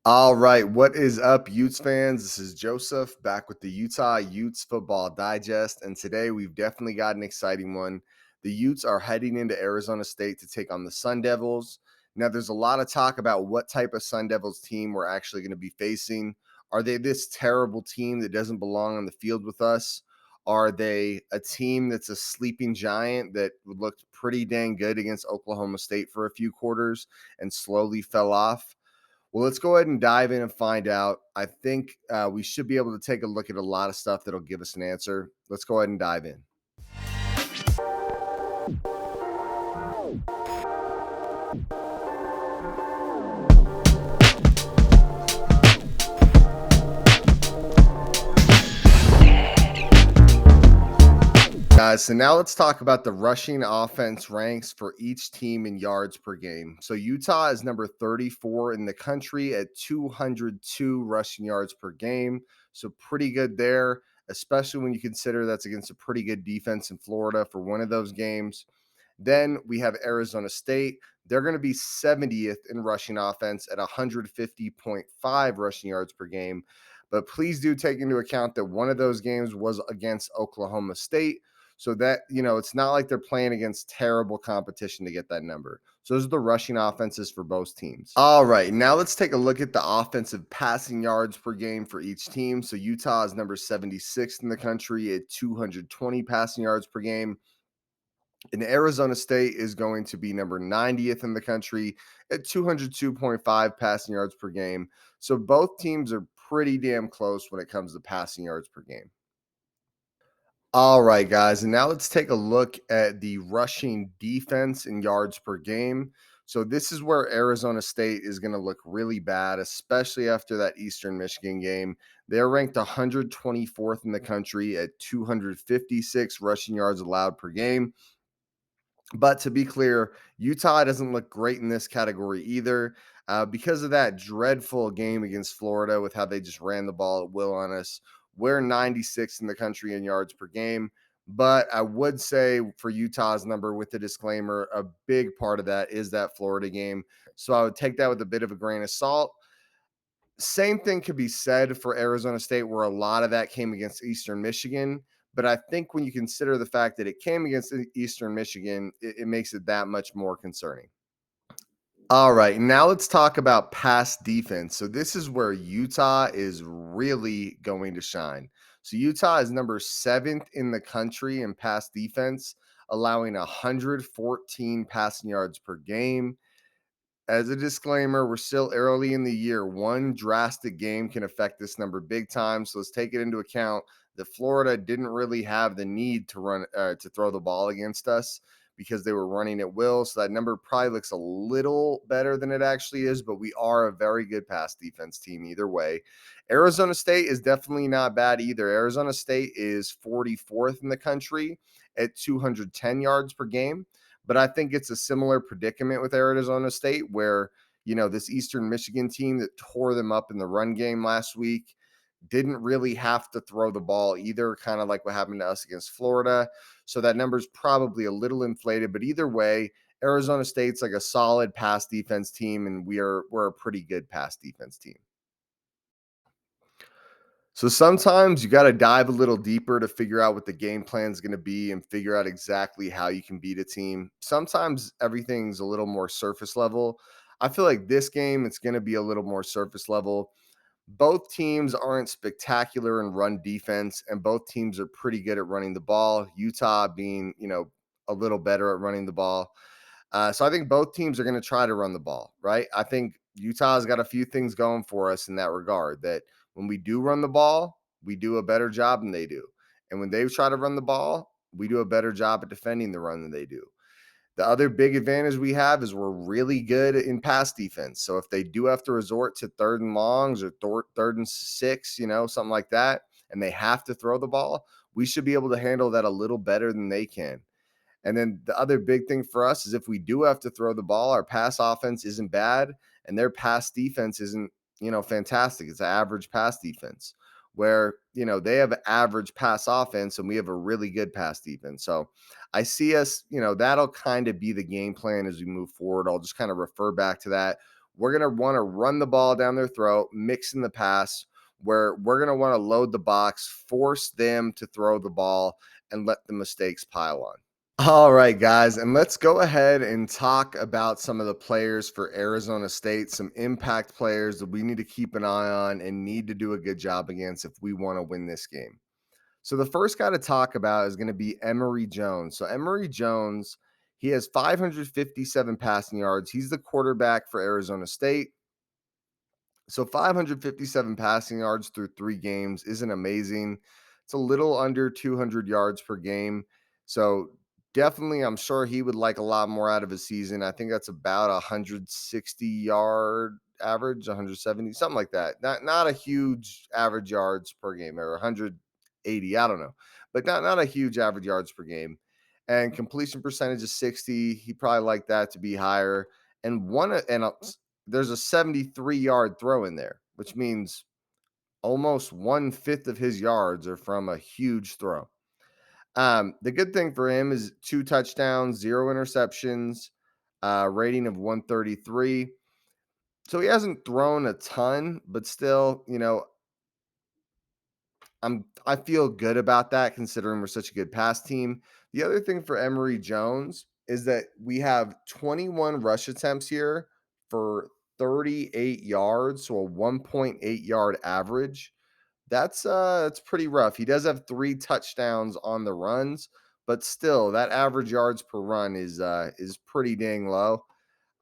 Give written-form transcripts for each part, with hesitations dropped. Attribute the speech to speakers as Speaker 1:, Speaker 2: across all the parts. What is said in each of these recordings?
Speaker 1: All right, what is up, Utes fans? This is Joseph back with the Utah Utes Football Digest, and today we've definitely got an exciting one. The Utes are heading into Arizona State to take on the Sundevils. Now, there's a lot of talk about what type of Sundevils team we're actually going to be facing. Are they this terrible team that doesn't belong on the field with us? Are they a team that's a sleeping giant that looked pretty dang good against Oklahoma State for a few quarters and slowly fell off? Well, let's go ahead and dive in and find out. I think we should be able to take a look at a lot of stuff that'll give us an answer. Let's go ahead and dive in. Guys, so now let's talk about the rushing offense ranks for each team in yards per game. So Utah is number 34 in the country at 202 rushing yards per game. So pretty good there, especially when you consider that's against a pretty good defense in Florida for one of those games. Then we have Arizona State. They're going to be 70th in rushing offense at 150.5 rushing yards per game. But please do take into account that one of those games was against Oklahoma State. So that, it's not like they're playing against terrible competition to get that number. So those are the rushing offenses for both teams. All right, now let's take a look at the offensive passing yards per game for each team. So Utah is number 76th in the country at 220 passing yards per game. And Arizona State is going to be number 90th in the country at 202.5 passing yards per game. So both teams are pretty damn close when it comes to passing yards per game. All right, guys. And now let's take a look at the rushing defense in yards per game. So this is where Arizona State is going to look really bad, especially after that Eastern Michigan game. They're ranked 124th in the country at 256 rushing yards allowed per game. But to be clear, Utah doesn't look great in this category either because of that dreadful game against Florida with how they just ran the ball at will on us. We're 96th in the country in yards per game. But I would say for Utah's number, with the disclaimer, a big part of that is that Florida game. So I would take that with a bit of a grain of salt. Same thing could be said for Arizona State, where a lot of that came against Eastern Michigan. But I think when you consider the fact that it came against Eastern Michigan, it makes it that much more concerning. All right, now let's talk about pass defense. So this is where Utah is really going to shine. So Utah is number 7th in the country in pass defense, allowing 114 passing yards per game. As a disclaimer, we're still early in the year. One drastic game can affect this number big time. So let's take it into account that Florida didn't really have the need to throw the ball against us because they were running at will. So that number probably looks a little better than it actually is, but we are a very good pass defense team either way. Arizona State is definitely not bad either. Arizona State is 44th in the country at 210 yards per game. But I think it's a similar predicament with Arizona State where, this Eastern Michigan team that tore them up in the run game last week didn't really have to throw the ball either, kind of like what happened to us against Florida. So that number is probably a little inflated, but either way, Arizona State's like a solid pass defense team, and we're a pretty good pass defense team. So sometimes you got to dive a little deeper to figure out what the game plan is going to be and figure out exactly how you can beat a team. Sometimes everything's a little more surface level. I feel like this game it's going to be a little more surface level. Both teams aren't spectacular in run defense, and both teams are pretty good at running the ball. Utah being, a little better at running the ball. So I think both teams are going to try to run the ball, right? I think Utah's got a few things going for us in that regard that when we do run the ball, we do a better job than they do. And when they try to run the ball, we do a better job at defending the run than they do. The other big advantage we have is we're really good in pass defense. So if they do have to resort to third and longs or third and 6, something like that, and they have to throw the ball, we should be able to handle that a little better than they can. And then the other big thing for us is if we do have to throw the ball, our pass offense isn't bad and their pass defense isn't, fantastic. It's an average pass defense where, they have an average pass offense and we have a really good pass defense. So I see us, that'll kind of be the game plan as we move forward. I'll just kind of refer back to that we're going to want to run the ball down their throat, mix in the pass, where we're going to want to load the box, force them to throw the ball, and let the mistakes pile on. All right, guys, and let's go ahead and talk about some of the players for Arizona State, some impact players that we need to keep an eye on and need to do a good job against if we want to win this game. So the first guy to talk about is going to be Emory Jones. So Emory Jones, he has 557 passing yards. He's the quarterback for Arizona State. So 557 passing yards through 3 games isn't amazing. It's a little under 200 yards per game. So definitely, I'm sure he would like a lot more out of his season. I think that's about 160 yard average, 170, something like that. Not a huge average yards per game, or 180, I don't know, but not a huge average yards per game. And completion percentage is 60. He probably like that to be higher. And there's a 73-yard throw in there, which means almost 1/5 of his yards are from a huge throw. The good thing for him is 2 touchdowns, 0 interceptions, rating of 133. So he hasn't thrown a ton, but still, I feel good about that considering we're such a good pass team. The other thing for Emory Jones is that we have 21 rush attempts here for 38 yards, so a 1.8 yard average. That's pretty rough. He does have 3 touchdowns on the runs, but still that average yards per run is pretty dang low.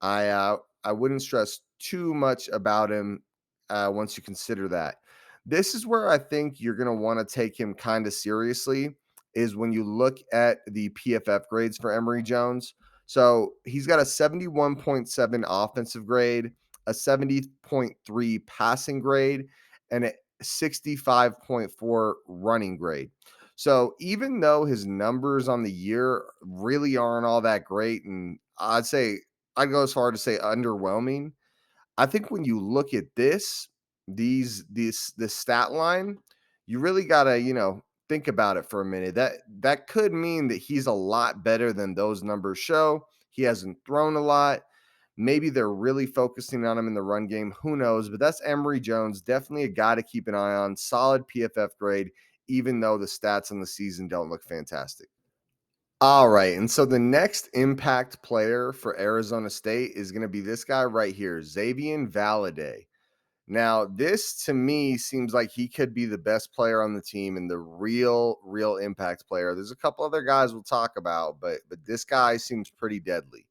Speaker 1: I wouldn't stress too much about him once you consider that. This is where I think you're going to want to take him kind of seriously is when you look at the PFF grades for Emory Jones. So he's got a 71.7 offensive grade, a 70.3 passing grade, and a 65.4 running grade. So even though his numbers on the year really aren't all that great, and I'd go as far to say underwhelming. I think when you look at this stat line, you really gotta, think about it for a minute. That could mean that he's a lot better than those numbers show. He hasn't thrown a lot. Maybe they're really focusing on him in the run game. Who knows? But that's Emory Jones. Definitely a guy to keep an eye on. Solid PFF grade, even though the stats on the season don't look fantastic. All right. And so the next impact player for Arizona State is going to be this guy right here, Xavier Valade. Now, this to me seems like he could be the best player on the team and the real impact player. There's a couple other guys we'll talk about, but this guy seems pretty deadly.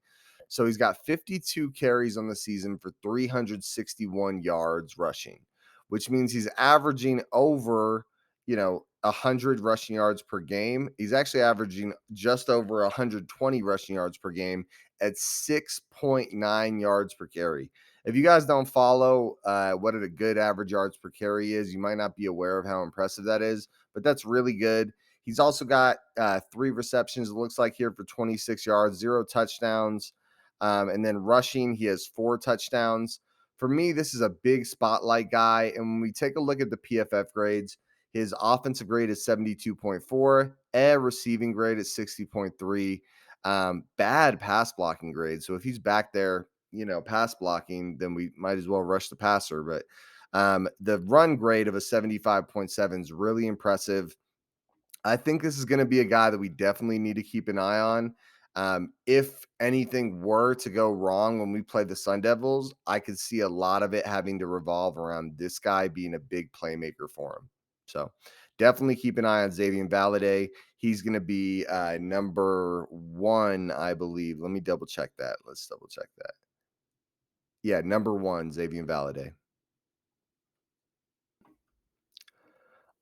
Speaker 1: So he's got 52 carries on the season for 361 yards rushing, which means he's averaging over, 100 rushing yards per game. He's actually averaging just over 120 rushing yards per game at 6.9 yards per carry. If you guys don't follow what a good average yards per carry is, you might not be aware of how impressive that is, but that's really good. He's also got 3 receptions, it looks like here, for 26 yards, 0 touchdowns. And then rushing, he has 4 touchdowns. For me, this is a big spotlight guy. And when we take a look at the PFF grades, his offensive grade is 72.4, a receiving grade is 60.3. Bad pass blocking grade. So if he's back there, pass blocking, then we might as well rush the passer. But the run grade of a 75.7 is really impressive. I think this is going to be a guy that we definitely need to keep an eye on. If anything were to go wrong when we play the Sundevils, I could see a lot of it having to revolve around this guy being a big playmaker for him. So definitely keep an eye on Xavier Valade. He's going to be number 1, I believe. Let me double check that. Let's double check that. Yeah, number 1, Xavier Valade.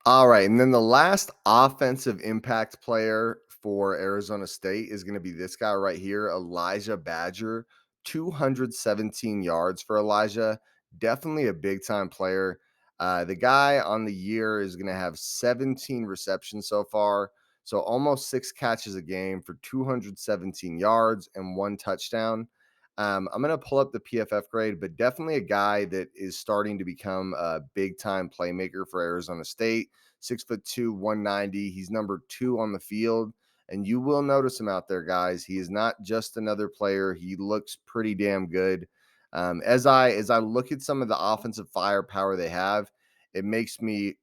Speaker 1: All right, and then the last offensive impact player for Arizona State is going to be this guy right here, Elijah Badger. 217 yards for Elijah. Definitely a big time player. The guy on the year is going to have 17 receptions so far. So almost 6 catches a game for 217 yards and 1 touchdown. I'm going to pull up the PFF grade, but definitely a guy that is starting to become a big time playmaker for Arizona State. 6'2", 190. He's number 2 on the field. And you will notice him out there, guys. He is not just another player. He looks pretty damn good. As I look at some of the offensive firepower they have, it makes me,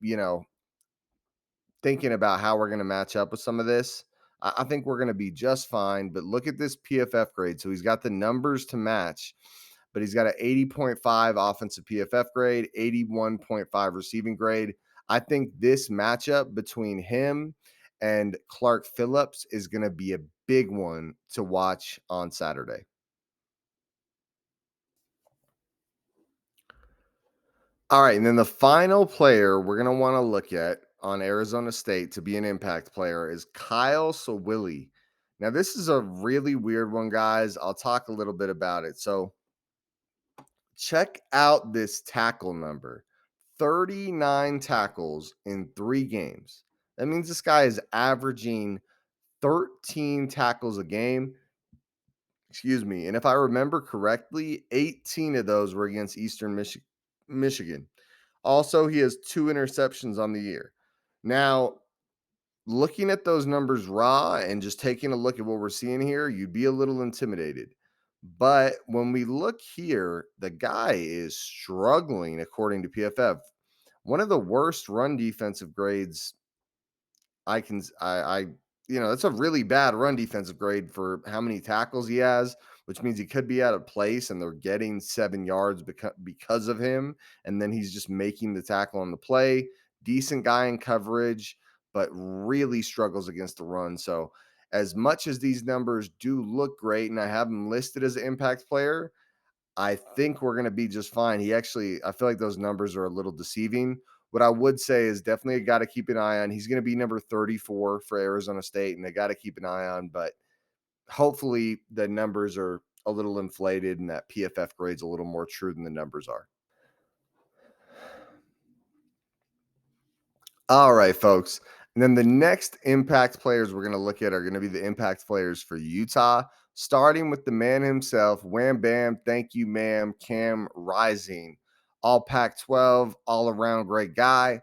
Speaker 1: thinking about how we're going to match up with some of this. I think we're going to be just fine. But look at this PFF grade. So he's got the numbers to match, but he's got an 80.5 offensive PFF grade, 81.5 receiving grade. I think this matchup between him and Clark Phillips is going to be a big one to watch on Saturday. All right, and then the final player we're going to want to look at on Arizona State to be an impact player is Kyle Sawilli. Now, this is a really weird one, guys. I'll talk a little bit about it. So, check out this tackle number: 39 tackles in 3 games. That means this guy is averaging 13 tackles a game. Excuse me. And if I remember correctly, 18 of those were against Eastern Michigan. Also, he has 2 interceptions on the year. Now, looking at those numbers raw and just taking a look at what we're seeing here, you'd be a little intimidated. But when we look here, the guy is struggling according to PFF. One of the worst run defensive grades I can I that's a really bad run defensive grade for how many tackles he has, which means he could be out of place and they're getting 7 yards because of him, and then he's just making the tackle on the play. Decent guy in coverage, but really struggles against the run. So as much as these numbers do look great and I have him listed as an impact player, I think we're going to be just fine. I feel like those numbers are a little deceiving. What I would say is definitely a guy to keep an eye on. He's going to be number 34 for Arizona State, and they got to keep an eye on. But hopefully the numbers are a little inflated and that PFF grade's a little more true than the numbers are. All right, folks. And then the next impact players we're going to look at are going to be the impact players for Utah, starting with the man himself, Wham Bam, thank you, ma'am, Cam Rising. All Pac 12, all around great guy.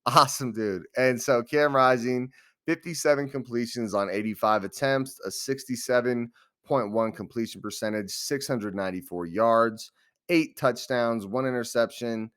Speaker 1: Awesome, dude. And so Cam Rising, 57 completions on 85 attempts, a 67.1 completion percentage, 694 yards, 8 touchdowns, 1 interception,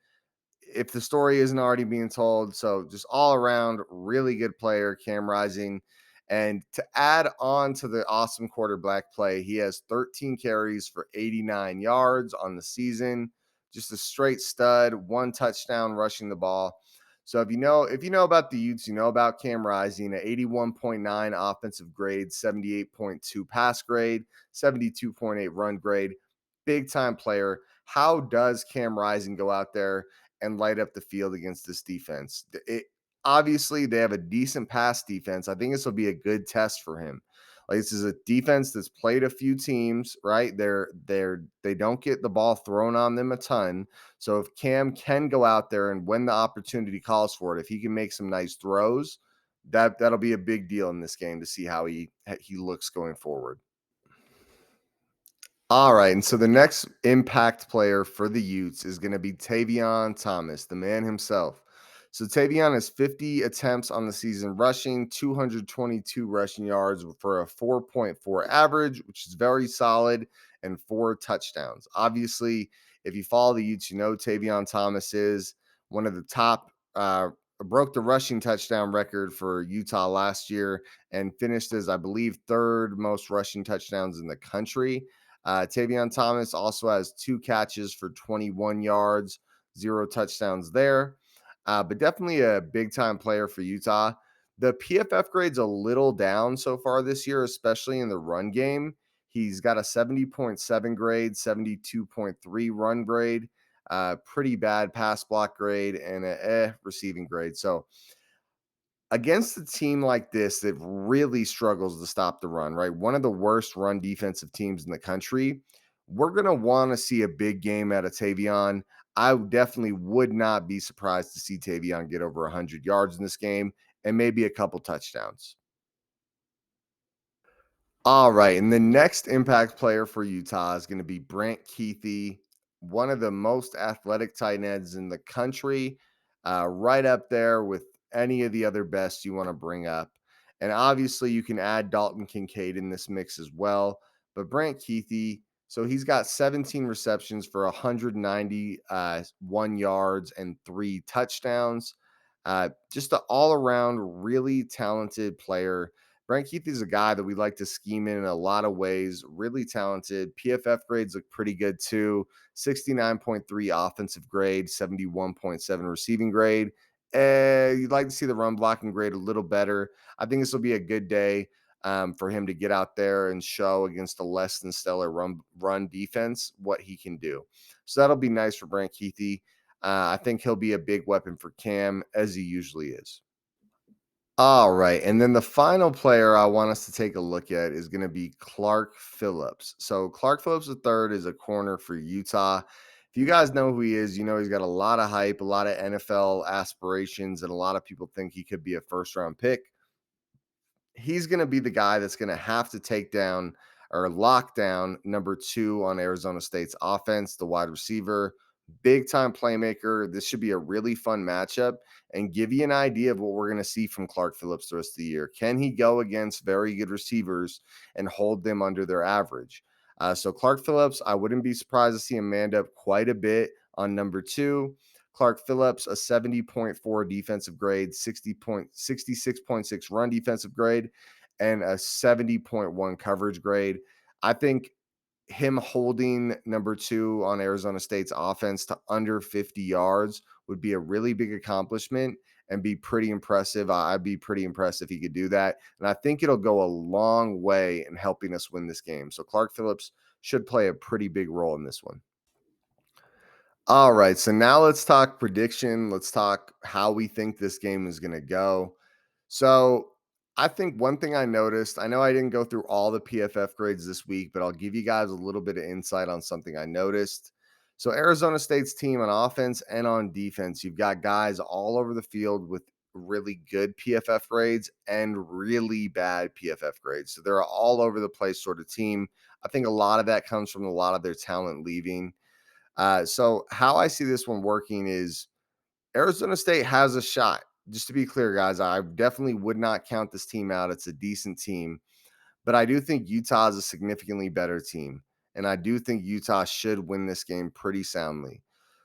Speaker 1: if the story isn't already being told. So just all around really good player, Cam Rising. And to add on to the awesome quarterback play, he has 13 carries for 89 yards on the season. Just a straight stud, 1 touchdown rushing the ball. So if you know about the Utes, you know about Cam Rising, an 81.9 offensive grade, 78.2 pass grade, 72.8 run grade, big time player. How does Cam Rising go out there and light up the field against this defense? Obviously, they have a decent pass defense. I think this will be a good test for him. Like, this is a defense that's played a few teams, right? They don't get the ball thrown on them a ton. So if Cam can go out there and when the opportunity calls for it, if he can make some nice throws, that'll be a big deal in this game to see how he looks going forward. All right, and so the next impact player for the Utes is going to be Tavion Thomas, the man himself. So Tavion has 50 attempts on the season rushing, 222 rushing yards for a 4.4 average, which is very solid, and 4 touchdowns. Obviously, if you follow the Utes, you know Tavion Thomas is one of the top, broke the rushing touchdown record for Utah last year and finished as, I believe, third most rushing touchdowns in the country. Tavion Thomas also has 2 catches for 21 yards, 0 touchdowns there. But definitely a big time player for Utah. The PFF grade's a little down so far this year, especially in the run game. He's got a 70.7 grade, 72.3 run grade, pretty bad pass block grade, and a receiving grade. So against a team like this that really struggles to stop the run, right? One of the worst run defensive teams in the country. We're going to want to see a big game out of Tavion. I definitely would not be surprised to see Tavion get over 100 yards in this game and maybe a couple touchdowns. All right. And the next impact player for Utah is going to be Brant Keithy, one of the most athletic tight ends in the country, right up there with any of the other best you want to bring up. And obviously, you can add Dalton Kincaid in this mix as well. But Brant Keithy, So he's got 17 receptions for 191 yards and 3 touchdowns. Just an all around really talented player. Brent Keith is a guy that we like to scheme in a lot of ways. Really talented. PFF grades look pretty good too. 69.3 offensive grade, 71.7 receiving grade. You'd like to see the run blocking grade a little better. I think this will be a good day for him to get out there and show against a less than stellar run defense what he can do. So that'll be nice for Brant Keithy. I think he'll be a big weapon for Cam, as he usually is. All right. And then the final player I want us to take a look at is going to be Clark Phillips. So Clark Phillips III is a corner for Utah. If you guys know who he is, you know he's got a lot of hype, a lot of NFL aspirations, and a lot of people think he could be a first round pick. He's going to be the guy that's going to have to take down or lock down number 2 on Arizona State's offense, the wide receiver, big time playmaker. This should be a really fun matchup and give you an idea of what we're going to see from Clark Phillips the rest of the year. Can he go against very good receivers and hold them under their average? So Clark Phillips, I wouldn't be surprised to see him manned up quite a bit on number 2. Clark Phillips, a 70.4 defensive grade, 66.6 run defensive grade, and a 70.1 coverage grade. I think him holding number 2 on Arizona State's offense to under 50 yards would be a really big accomplishment and be pretty impressive. I'd be pretty impressed if he could do that. And I think it'll go a long way in helping us win this game. So Clark Phillips should play a pretty big role in this one. All right, so now let's talk prediction. Let's talk how we think this game is going to go. So, I think one thing I noticed, I know I didn't go through all the PFF grades this week, but I'll give you guys a little bit of insight on something I noticed. So, Arizona State's team on offense and on defense, you've got guys all over the field with really good PFF grades and really bad PFF grades. So, they're all over the place sort of team. I think a lot of that comes from a lot of their talent leaving. So how I see this one working is Arizona State has a shot. Just to be clear, guys, I definitely would not count this team out. It's a decent team. But I do think Utah is a significantly better team. And I do think Utah should win this game pretty soundly.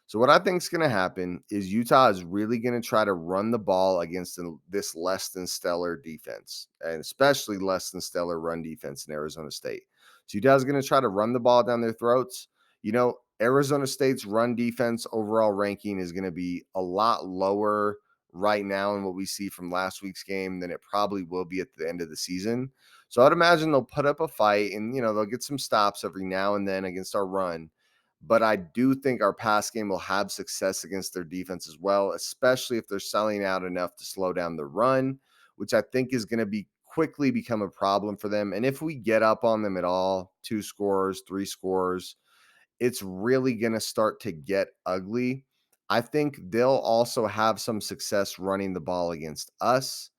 Speaker 1: So, what I think is going to happen is Utah is really going to try to run the ball against this less than stellar defense, and especially less than stellar run defense in Arizona State. So, Utah is going to try to run the ball down their throats. You know, Arizona State's run defense overall ranking is going to be a lot lower right now in what we see from last week's game than it probably will be at the end of the season. So I'd imagine they'll put up a fight and, they'll get some stops every now and then against our run. But I do think our pass game will have success against their defense as well, especially if they're selling out enough to slow down the run, which I think is going to be quickly become a problem for them. And if we get up on them at all, 2 scores, 3 scores, it's really going to start to get ugly. I think they'll also have some success running the ball against us.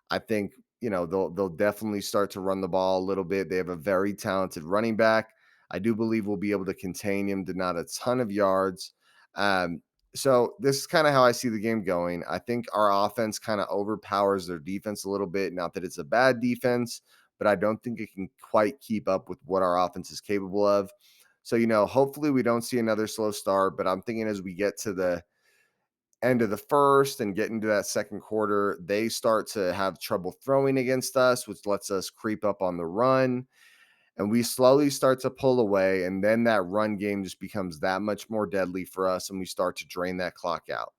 Speaker 1: I think, they'll definitely start to run the ball a little bit. They have a very talented running back. I do believe we'll be able to contain him to not a ton of yards. So this is kind of how I see the game going. I think our offense kind of overpowers their defense a little bit. Not that it's a bad defense, but I don't think it can quite keep up with what our offense is capable of. So, hopefully we don't see another slow start, but I'm thinking as we get to the end of the first and get into that second quarter, they start to have trouble throwing against us, which lets us creep up on the run. And we slowly start to pull away. And then that run game just becomes that much more deadly for us. And we start to drain that clock out.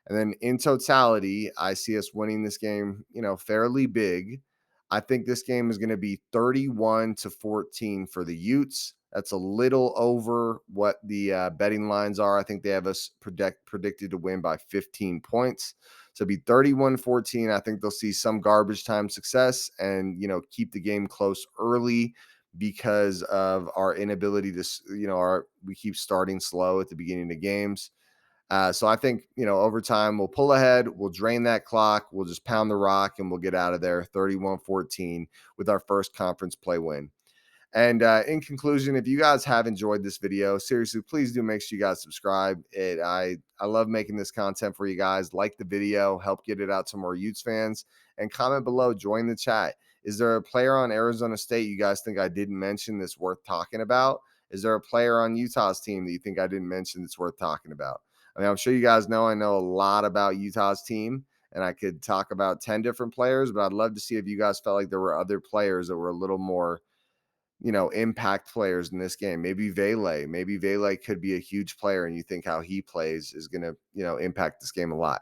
Speaker 1: And then in totality, I see us winning this game, fairly big. I think this game is going to be 31-14 for the Utes. That's a little over what the betting lines are. I think they have us predicted to win by 15 points. So it'll be 31-14. I think they'll see some garbage time success and, keep the game close early because of our inability to, we keep starting slow at the beginning of games. So I think, over time, we'll pull ahead, we'll drain that clock, we'll just pound the rock, and we'll get out of there 31-14 with our first conference play win. And in conclusion, if you guys have enjoyed this video, seriously, please do make sure you guys subscribe. I love making this content for you guys. Like the video, help get it out to more Utes fans, and comment below, join the chat. Is there a player on Arizona State you guys think I didn't mention that's worth talking about? Is there a player on Utah's team that you think I didn't mention that's worth talking about? I mean, I'm sure you guys know I know a lot about Utah's team, and I could talk about 10 different players, but I'd love to see if you guys felt like there were other players that were a little more, impact players in this game. Maybe Vele. Maybe Vele could be a huge player, and you think how he plays is going to, impact this game a lot.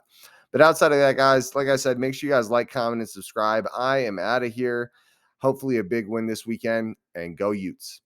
Speaker 1: But outside of that, guys, like I said, make sure you guys like, comment, and subscribe. I am out of here. Hopefully, a big win this weekend, and go Utes.